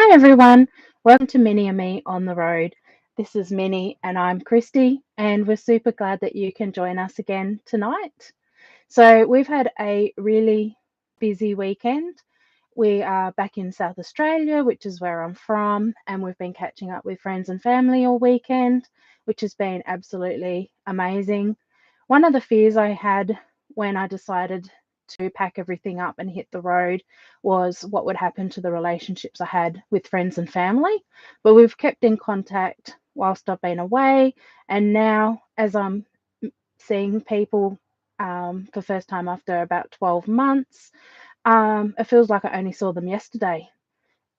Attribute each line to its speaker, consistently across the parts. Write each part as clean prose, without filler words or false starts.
Speaker 1: Hi everyone, welcome to Minnie and Me on the Road. This is Minnie and I'm Christy, and we're super glad that you can join us again tonight. So, we've had a really busy weekend. We are back in South Australia, which is where I'm from, and we've been catching up with friends and family all weekend, which has been absolutely amazing. One of the fears I had when I decided to pack everything up and hit the road was what would happen to the relationships I had with friends and family. But we've kept in contact whilst I've been away, and now as I'm seeing people for first time after about 12 months, it feels like I only saw them yesterday.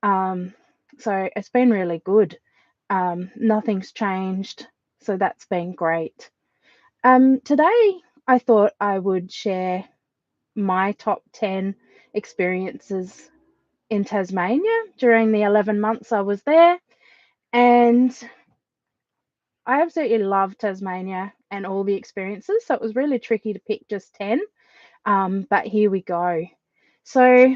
Speaker 1: Um, so it's been really good. Nothing's changed, so that's been great. Today, I thought I would share my top 10 experiences in Tasmania during the 11 months I was there. And I absolutely love Tasmania and all the experiences. So it was really tricky to pick just 10. But here we go. So,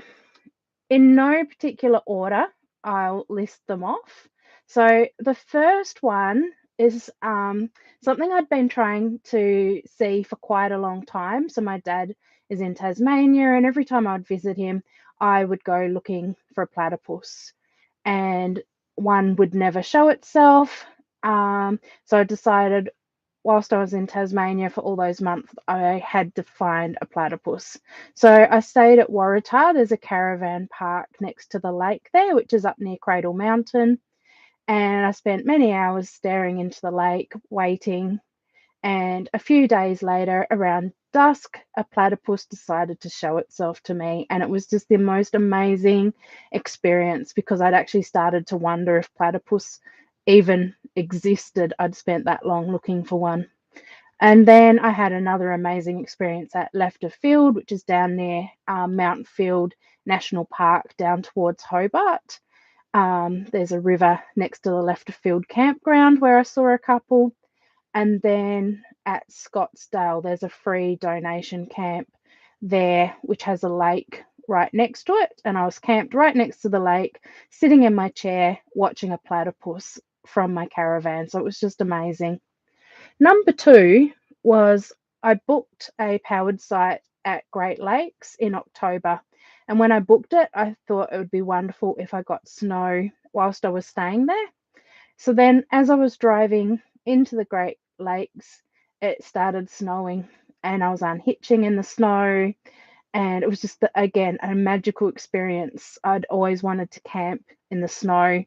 Speaker 1: in no particular order, I'll list them off. So, the first one is something I'd been trying to see for quite a long time. So, my dad is in Tasmania, and every time I'd visit him, I would go looking for a platypus, and one would never show itself. So, I decided whilst I was in Tasmania for all those months, I had to find a platypus. So I stayed at Waratah. There's a caravan park next to the lake there, which is up near Cradle Mountain. And I spent many hours staring into the lake, waiting. And a few days later, around dusk, a platypus decided to show itself to me. And it was just the most amazing experience because I'd actually started to wonder if platypus even existed. I'd spent that long looking for one. And then I had another amazing experience at Lefter Field, which is down near Mount Field National Park down towards Hobart. There's a river next to the Lefter Field campground where I saw a couple. And then at Scottsdale, there's a free donation camp there, which has a lake right next to it. And I was camped right next to the lake, sitting in my chair, watching a platypus from my caravan. So it was just amazing. Number two was I booked a powered site at Great Lakes in October. And when I booked it, I thought it would be wonderful if I got snow whilst I was staying there. So then, as I was driving into the Great Lakes, it started snowing and I was unhitching in the snow. And it was just, again, a magical experience. I'd always wanted to camp in the snow,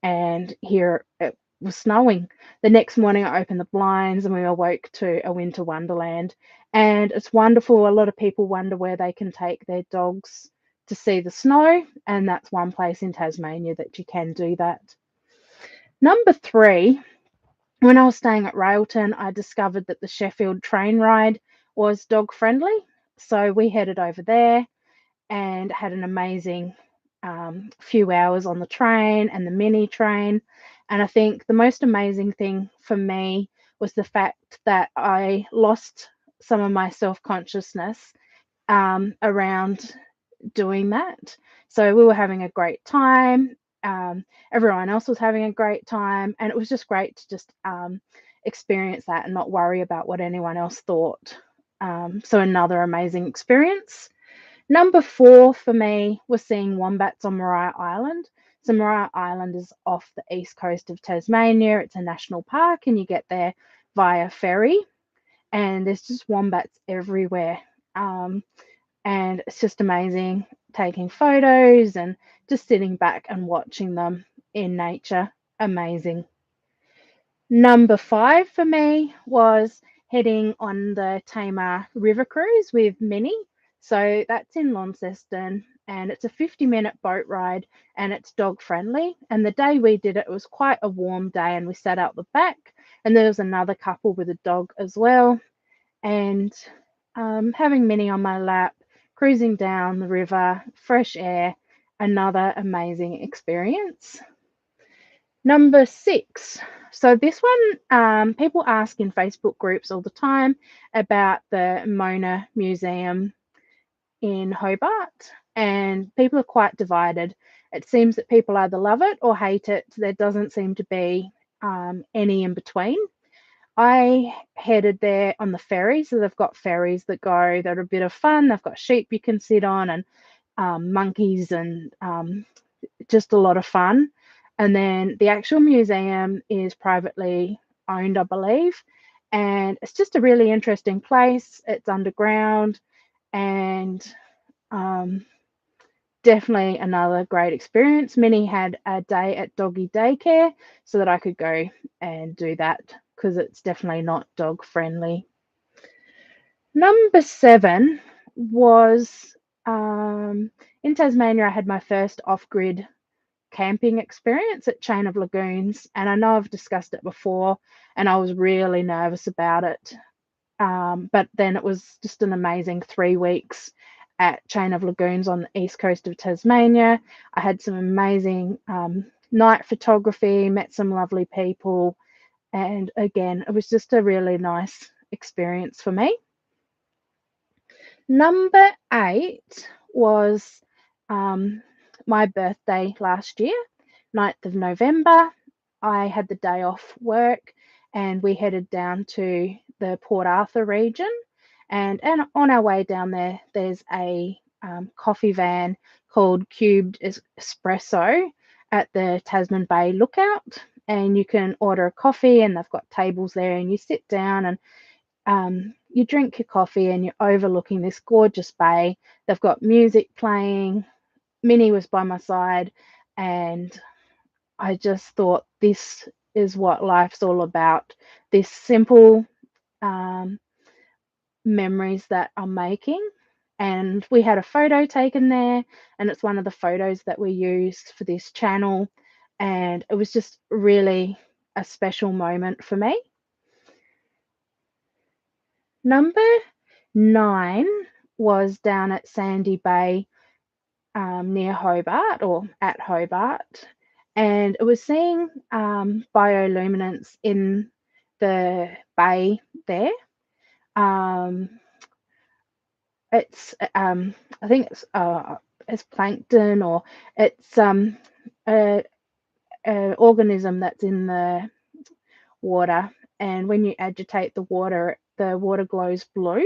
Speaker 1: and here it was snowing. The next morning, I opened the blinds and we awoke to a winter wonderland. And it's wonderful. A lot of people wonder where they can take their dogs to see the snow, and that's one place in Tasmania that you can do that. Number three, when I was staying at Railton, I discovered that the Sheffield train ride was dog friendly. So we headed over there and had an amazing few hours on the train and the mini train. And I think the most amazing thing for me was the fact that I lost some of my self consciousness around doing that. So we were having a great time. Everyone else was having a great time, and it was just great to just experience that and not worry about what anyone else thought. So another amazing experience. Number four for me was seeing wombats on Maria Island. So Maria Island is off the east coast of Tasmania. It's a national park, and you get there via ferry, and there's just wombats everywhere. And it's just amazing taking photos and just sitting back and watching them in nature. Amazing. Number five for me was heading on the Tamar River Cruise with Minnie. So that's in Launceston, and it's a 50-minute boat ride, and it's dog friendly. And the day we did it, it was quite a warm day, and we sat out the back, and there was another couple with a dog as well. And having Minnie on my lap, cruising down the river, fresh air, another amazing experience. Number six. So this one, people ask in Facebook groups all the time about the Mona Museum in Hobart. and people are quite divided. It seems that people either love it or hate it. There doesn't seem to be any in between. I headed there on the ferry, so they've got ferries that go that are a bit of fun. They've got sheep you can sit on and monkeys and just a lot of fun. And then the actual museum is privately owned, I believe, and it's just a really interesting place. It's underground and um, definitely another great experience. Minnie had a day at doggy daycare so that I could go and do that because it's definitely not dog friendly. Number 7 was in Tasmania. I had my first off grid camping experience at Chain of Lagoons, and I know I've discussed it before, and I was really nervous about it. But then it was just an amazing 3 weeks at Chain of Lagoons on the east coast of Tasmania. I had some amazing night photography, met some lovely people, and again, it was just a really nice experience for me. Number 8 was um, my birthday last year, 9th of November. I had the day off work and we headed down to the Port Arthur region. And on our way down there, there's a coffee van called Cubed Espresso at the Tasman Bay Lookout. And you can order a coffee, and they've got tables there, and you sit down and you drink your coffee and you're overlooking this gorgeous bay. They've got music playing. Minnie was by my side, and I just thought this is what life's all about. This simple memories that I'm making. And we had a photo taken there, and it's one of the photos that we used for this channel. And it was just really a special moment for me. Number 9 was down at Sandy Bay near Hobart or at Hobart, and it was seeing bioluminescence in the bay there. Um, it's I think it's plankton, or it's a, a organism that's in the water, and when you agitate the water glows blue,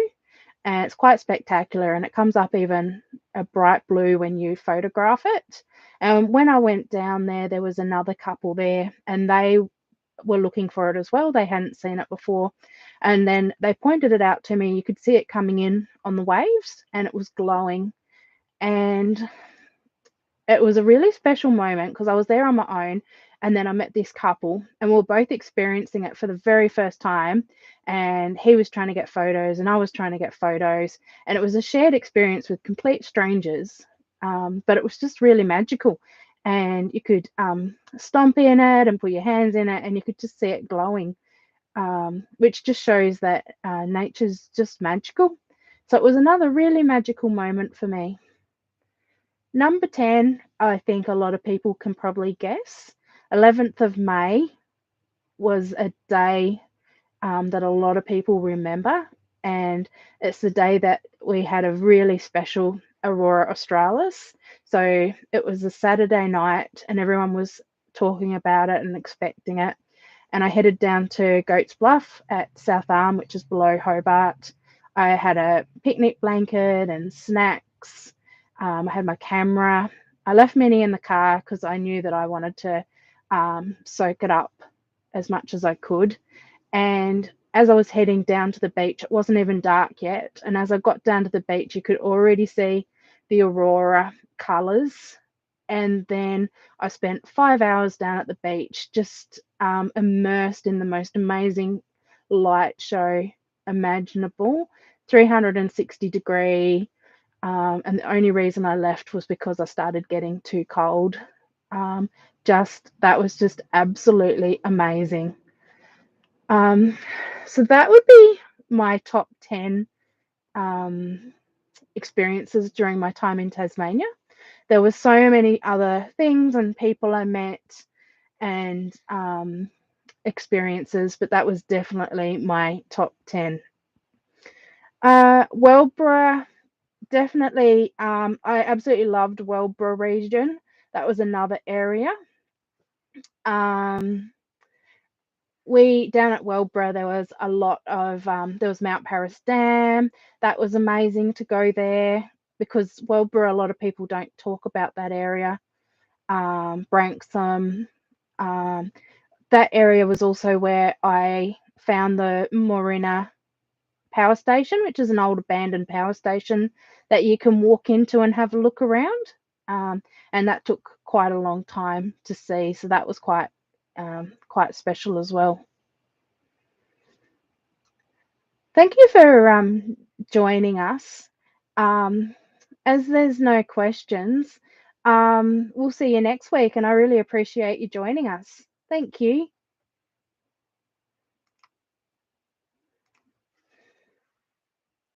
Speaker 1: and it's quite spectacular, and it comes up even a bright blue when you photograph it. And when I went down there was another couple there, and they were looking for it as well. They hadn't seen it before, and then they pointed it out to me. You could see it coming in on the waves, and it was glowing. And it was a really special moment because I was there on my own, and then I met this couple, and we were both experiencing it for the very first time. And he was trying to get photos, and I was trying to get photos, and it was a shared experience with complete strangers. But it was just really magical, and you could stomp in it and put your hands in it, and you could just see it glowing, which just shows that nature's just magical. So it was another really magical moment for me. Number 10, I think a lot of people can probably guess. 11th of May was a day that a lot of people remember, and it's the day that we had a really special Aurora Australis. So it was a Saturday night, and everyone was talking about it and expecting it. And I headed down to Goats Bluff at South Arm, which is below Hobart. I had a picnic blanket and snacks. I had my camera. I left Minnie in the car because I knew that I wanted to soak it up as much as I could. And as I was heading down to the beach, it wasn't even dark yet. And as I got down to the beach, you could already see the aurora colours. And then I spent 5 hours down at the beach, just immersed in the most amazing light show imaginable, 360-degree. And the only reason I left was because I started getting too cold. That was just absolutely amazing. So that would be my top 10 experiences during my time in Tasmania. There were so many other things and people I met and experiences, but that was definitely my top 10. Wellborough definitely, I absolutely loved Wellborough region. That was another area. Um, we down at Wellborough, there was a lot of there was Mount Paris Dam. That was amazing to go there because Wellborough, a lot of people don't talk about that area. Branksome, um, that area was also where I found the Morena power station, which is an old abandoned power station that you can walk into and have a look around. Um, and that took quite a long time to see, so that was quite special as well. Thank you for joining us. Um, as there's no questions, we'll see you next week, and I really appreciate you joining us. Thank you.